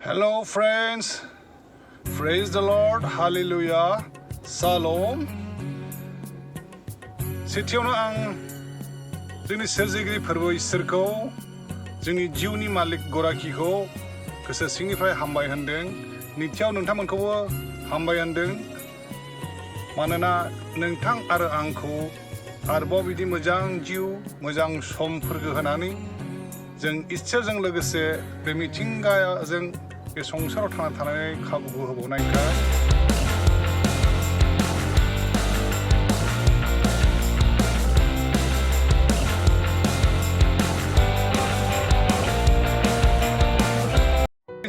Hello friends, praise the Lord, hallelujah, Shalom. सेथियावनो आं जोंनि सोरजिगिरि फोरबो इसोरखौ जोंनि जिउनि मालिक गराखिखौ गोसो सिंनिफ्राय हामबाय होनदों। नैथियाव नोंथांमोनखौबो हामबाय होनदों। मानोना नोंथां आरो आंखौ आरोबाव बिदि मोजां जिउ मोजां समफोरखौ होनानै जों इसोरजों लोगोसे बे मिथिंगाजों बे संसाराव थांना थानाय खाबुखौ होबावनायखाय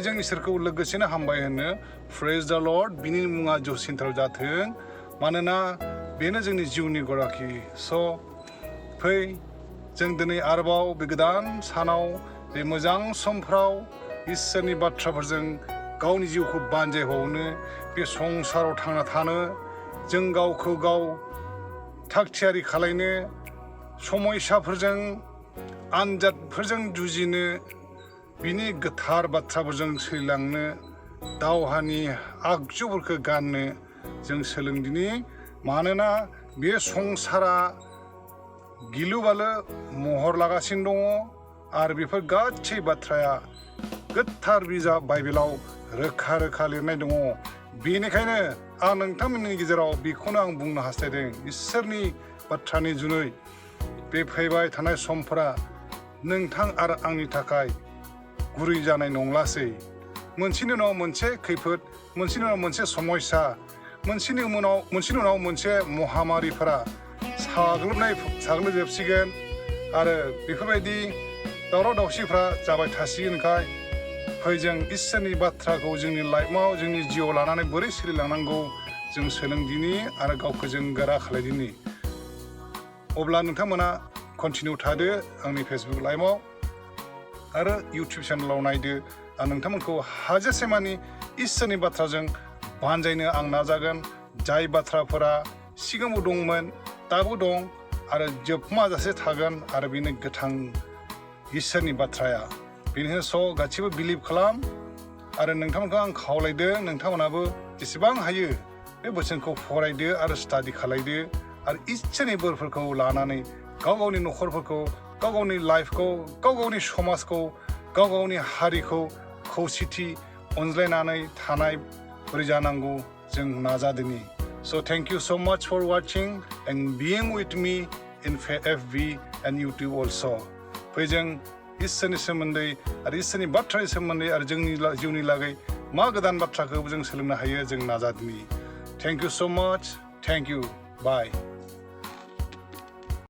जों इसोरखौ लोगोसेनो हामबाय होनो प्रेज द लर्ड। बिनि मुङा जौसिनथाराव जाथों, मानोना बेनो जोंनि जिउनि गराखि। फै जों दिनै आरोबाव बे गोदान सानाव बे मोजां समफ्राव इसोरनि बाथ्राफोरजों गावनि जिउखौ बानजायबावनो, बे संसाराव थांना थानो, जों गावखौ गाव थागथियारि खालायनो, समयसाफोरजों आनजादफोरजों जुजिनो, बिनि गोथार बाथ्राफोरजों सोलिलांनो, दावहानि आगजुफोरखौ गाननो जों सोलोंदिनि। मानोना बे संसारा गिलु बालु महर लागासिनो दङ आरो बेफोर गासै बाथ्राया गोथार बिजाब बाइबेलाव रोखा रोखा लिरनाय दङ। बेनिखायनो आं नोंथांमोननि गेजेराव बेखौनो आं बुंनो हास्थायदों, इसोरनि बाथ्रानि जुनै बे फैबाय थानाय समफोरा नोंथां आरो आंनि थाखाय गुरै जानाय नंलासै। मोनसेनि उनाव मोनसे खैफोद, मोनसेनि उनाव मोनसे समयसा, मोनसेनि उनाव मोनसे महामारिफोरा साग्लोबजोबसिगोन आरो बेफोरबायदि दावराव दावसिफ्रा जाबाय थासिगोनखाय फै जों इसोरनि बाथ्राखौ जोंनि लाइफआव जोंनि जिउआव लानानै बोरै सोलिलांनांगौ जों सोलोंदिनि आरो गावखौ जों गोरा खालायदिनि। अब्ला नोंथांमोना कन्टिनिउ थादो आंनि फेसबुक लाइभआव आरो इउटिउब चेनेलाव नायदो। आं नोंथांमोनखौ हाजासेमानि इसोरनि बाथ्राजों बानजायनो आं नाजागोन। जाय बाथ्राफोरा सिगाङाव दंमोन, दाबो दं आरो जोबमाजासे थागोन, आरो बेनो गोथां इसोरनि बाथ्राया। बेनिखायनो गासिबो बिलिभ खालाम आरो नोंथांमोनखौ आं खावलायदों, नोंथांमोनाबो जेसेबां हायो बे बोसोनखौ फरायदो आरो स्टाडि खालायदो आरो इसोरनि बोरफोरखौ लानानै गाव गावनि न'खरफोरखौ, गाव गावनि लाइफखौ, गाव गावनि समाजखौ, गाव गावनि हारिखौ खौसेथि अनज्लायनानै थानाय बोरै जानांगौ जों नाजादोनि। Thank you so much for watching and being with me in FB and YouTube also. फै जों इसोरनि सोमोन्दै आरो इसोरनि बाथ्रानि सोमोन्दै आरो जोंनि जिउनि लागै मा गोदान बाथ्राखौ जों सोलोंनो हायो जों नाजादोनि। Thank you so much. Thank you. Bye.